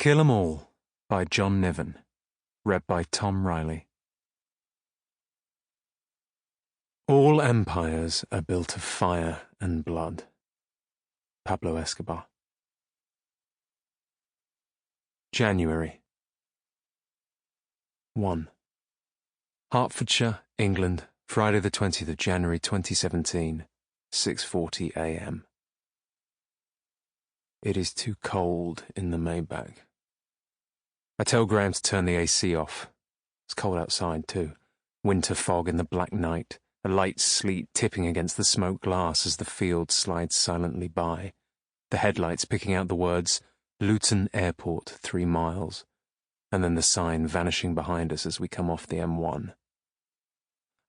Kill 'Em All by John Niven. Read by Tom Riley. All empires are built of fire and blood. Pablo Escobar. January 1. Hertfordshire, England, Friday the 20th of January 2017, 6:40 a.m. It is too cold in the Maybach. I tell Graham to turn the AC off. It's cold outside too. Winter fog in the black night, a light sleet tipping against the smoked glass as the field slides silently by, the headlights picking out the words, Luton Airport 3 miles, and then the sign vanishing behind us as we come off the M1.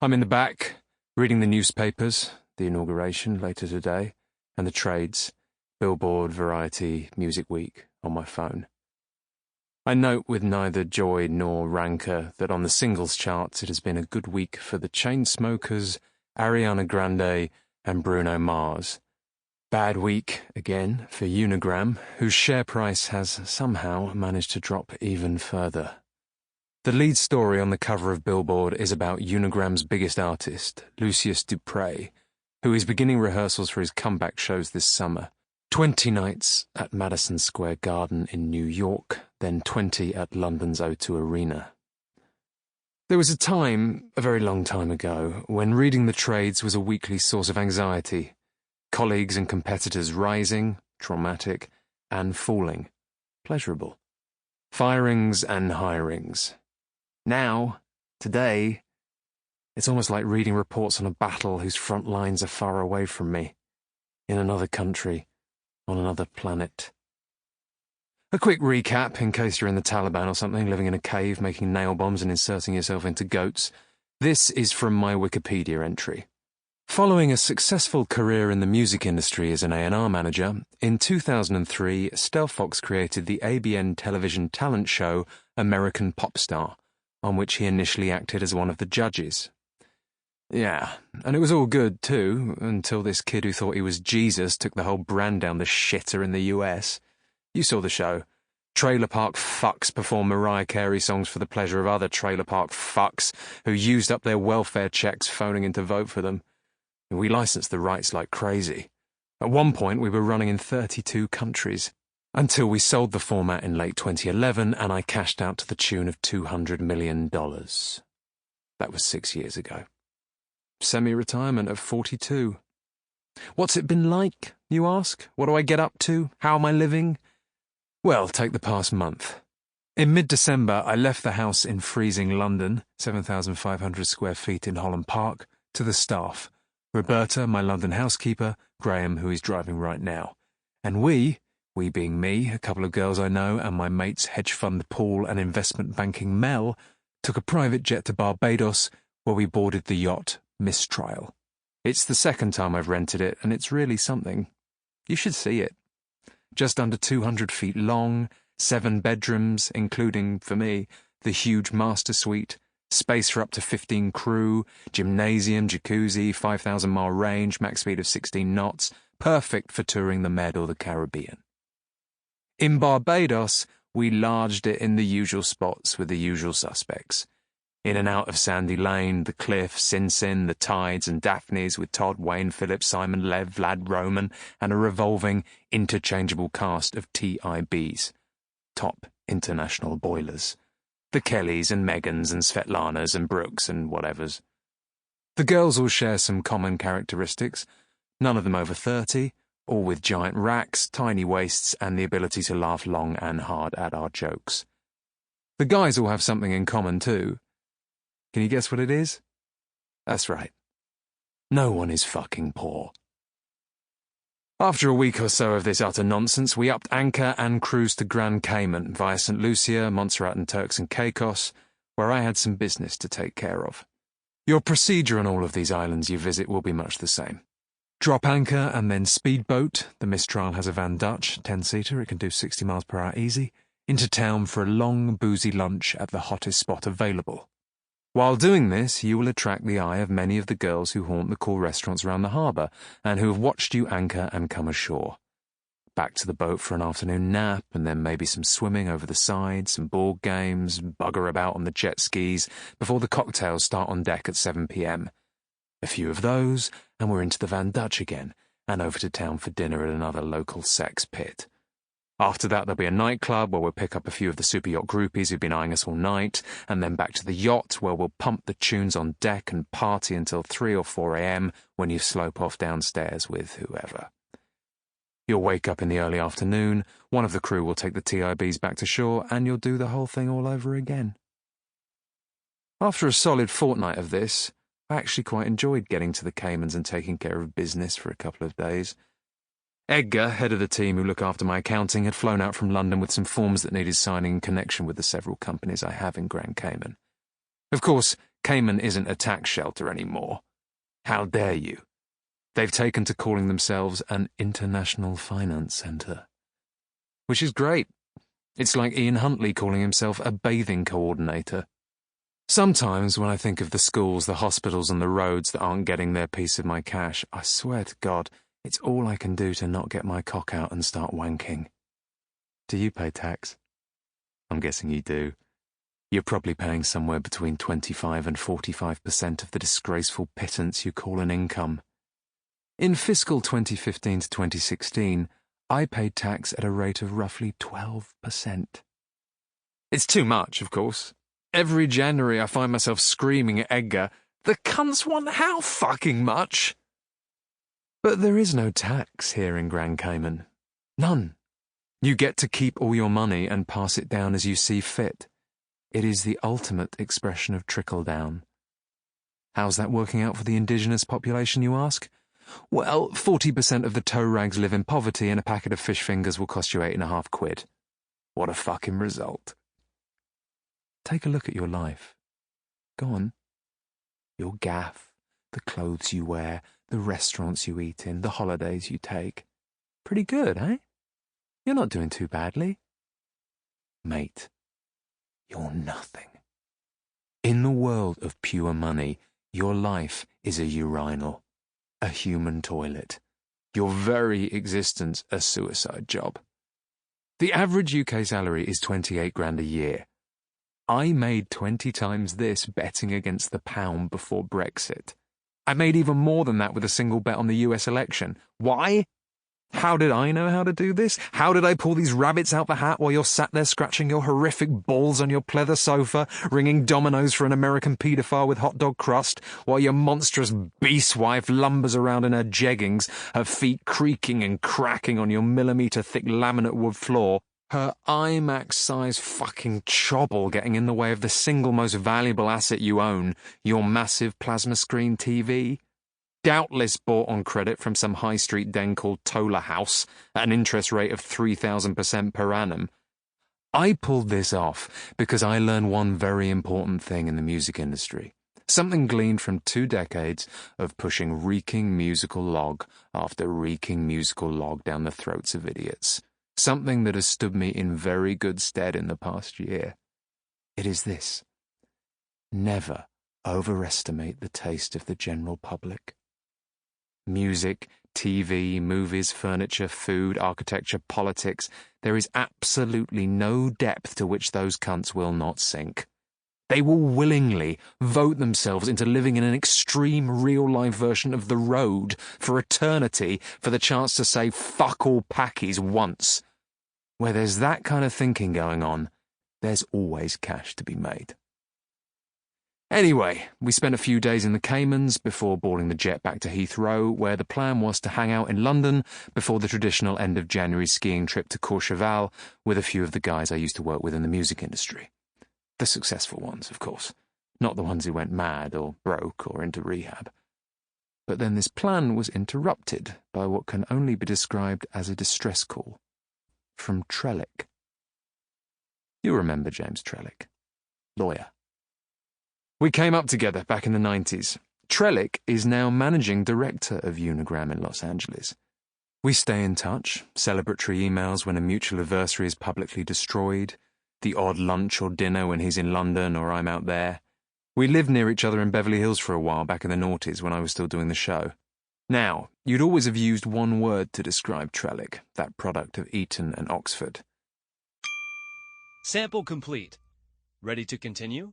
I'm in the back, reading the newspapers, the inauguration later today, and the trades, Billboard, Variety, Music Week, on my phone. I note with neither joy nor rancour that on the singles charts it has been a good week for the Chainsmokers, Ariana Grande, and Bruno Mars. Bad week, again, for Unigram, whose share price has somehow managed to drop even further. The lead story on the cover of Billboard is about Unigram's biggest artist, Lucius Dupre, who is beginning rehearsals for his comeback shows this summer. 20 nights at Madison Square Garden in New York, then 20 at London's O2 Arena. There was a time, a very long time ago, when reading the trades was a weekly source of anxiety. Colleagues and competitors rising, traumatic, and falling, pleasurable. Firings and hirings. Now, today, it's almost like reading reports on a battle whose front lines are far away from me, in another country, on another planet. A quick recap, in case you're in the Taliban or something, living in a cave, making nail bombs and inserting yourself into goats. This is from my Wikipedia entry. Following a successful career in the music industry as an A&R manager, in 2003, Stelfox created the ABN television talent show American Pop Star, on which he initially acted as one of the judges. Yeah, and it was all good too, until this kid who thought he was Jesus took the whole brand down the shitter in the US. You saw the show. Trailer park fucks perform Mariah Carey songs for the pleasure of other trailer park fucks who used up their welfare checks phoning in to vote for them. We licensed the rights like crazy. At one point we were running in 32 countries, until we sold the format in late 2011 and I cashed out to the tune of $200 million. That was 6 years ago. Semi-retirement at 42. What's it been like, you ask? What do I get up to? How am I living? Well, take the past month. In mid-December, I left the house in freezing London, 7,500 square feet in Holland Park, to the staff. Roberta, my London housekeeper, Graham, who is driving right now. And we being me, a couple of girls I know, and my mates hedge fund Paul and investment banking Mel, took a private jet to Barbados, where we boarded the yacht Mistrial. It's the second time I've rented it, and it's really something. You should see it. Just under 200 feet long, 7 bedrooms, including, for me, the huge master suite, space for up to 15 crew, gymnasium, jacuzzi, 5,000-mile range, max speed of 16 knots, perfect for touring the Med or the Caribbean. In Barbados, we larged it in the usual spots with the usual suspects. In and out of Sandy Lane, the Cliff, Sin Sin, the Tides and Daphnes with Todd, Wayne, Philip, Simon, Lev, Vlad, Roman, and a revolving, interchangeable cast of TIBs, top international boilers. The Kellys and Megans and Svetlanas and Brooks and whatevers. The girls all share some common characteristics, none of them over 30, all with giant racks, tiny waists, and the ability to laugh long and hard at our jokes. The guys all have something in common too. Can you guess what it is? That's right. No one is fucking poor. After a week or so of this utter nonsense, we upped anchor and cruised to Grand Cayman via St. Lucia, Montserrat and Turks and Caicos, where I had some business to take care of. Your procedure on all of these islands you visit will be much the same. Drop anchor and then speedboat, the Mistral has a Van Dutch, 10-seater, it can do 60 miles per hour easy, into town for a long, boozy lunch at the hottest spot available. While doing this, you will attract the eye of many of the girls who haunt the cool restaurants around the harbour and who have watched you anchor and come ashore. back to the boat for an afternoon nap, and then maybe some swimming over the side, some board games, bugger about on the jet skis, before the cocktails start on deck at 7 p.m. A few of those, and we're into the Van Dutch again, and over to town for dinner at another local sex pit. After that, there'll be a nightclub where we'll pick up a few of the super yacht groupies who've been eyeing us all night, and then back to the yacht where we'll pump the tunes on deck and party until 3 or 4 a.m. when you slope off downstairs with whoever. You'll wake up in the early afternoon, one of the crew will take the TIBs back to shore, and you'll do the whole thing all over again. After a solid fortnight of this, I actually quite enjoyed getting to the Caymans and taking care of business for a couple of days. Edgar, head of the team who look after my accounting, had flown out from London with some forms that needed signing in connection with the several companies I have in Grand Cayman. Of course, Cayman isn't a tax shelter anymore. How dare you? They've taken to calling themselves an international finance centre. Which is great. It's like Ian Huntley calling himself a bathing coordinator. Sometimes when I think of the schools, the hospitals and the roads that aren't getting their piece of my cash, I swear to God, it's all I can do to not get my cock out and start wanking. Do you pay tax? I'm guessing you do. You're probably paying somewhere between 25 and 45% of the disgraceful pittance you call an income. In fiscal 2015 to 2016, I paid tax at a rate of roughly 12%. It's too much, of course. Every January I find myself screaming at Edgar, "The cunts want how fucking much?" But there is no tax here in Grand Cayman. None. You get to keep all your money and pass it down as you see fit. It is the ultimate expression of trickle-down. How's that working out for the indigenous population, you ask? Well, 40% of the toe rags live in poverty, and a packet of fish fingers will cost you £8.50. What a fucking result. Take a look at your life. Go on. Your gaff, the clothes you wear, the restaurants you eat in, the holidays you take. Pretty good, eh? You're not doing too badly. Mate, you're nothing. In the world of pure money, your life is a urinal, a human toilet. Your very existence a suicide job. The average UK salary is 28 grand a year. I made 20 times this betting against the pound before Brexit. I made even more than that with a single bet on the US election. Why? How did I know how to do this? How did I pull these rabbits out the hat while you're sat there scratching your horrific balls on your pleather sofa, ringing dominoes for an American paedophile with hot dog crust, while your monstrous beast wife lumbers around in her jeggings, her feet creaking and cracking on your millimetre-thick laminate wood floor, her IMAX-size fucking chobble getting in the way of the single most valuable asset you own, your massive plasma screen TV? Doubtless bought on credit from some high street den called Tola House at an interest rate of 3,000% per annum. I pulled this off because I learned one very important thing in the music industry. Something gleaned from 2 decades of pushing reeking musical log after reeking musical log down the throats of idiots. Something that has stood me in very good stead in the past year. It is this. Never overestimate the taste of the general public. Music, TV, movies, furniture, food, architecture, politics, there is absolutely no depth to which those cunts will not sink. They will willingly vote themselves into living in an extreme real-life version of The Road for eternity for the chance to say fuck all packies once. Where there's that kind of thinking going on, there's always cash to be made. Anyway, we spent a few days in the Caymans before boarding the jet back to Heathrow, where the plan was to hang out in London before the traditional end-of-January skiing trip to Courchevel with a few of the guys I used to work with in the music industry. The successful ones, of course, not the ones who went mad or broke or into rehab. But then this plan was interrupted by what can only be described as a distress call from Trellick. You remember James Trellick, lawyer. We came up together back in the 90s. Trellick is now managing director of Unigram in Los Angeles. We stay in touch, celebratory emails when a mutual adversary is publicly destroyed, the odd lunch or dinner when he's in London or I'm out there. We lived near each other in Beverly Hills for a while back in the noughties when I was still doing the show. Now, you'd always have used one word to describe Trellick, that product of Eton and Oxford. Sample complete. Ready to continue?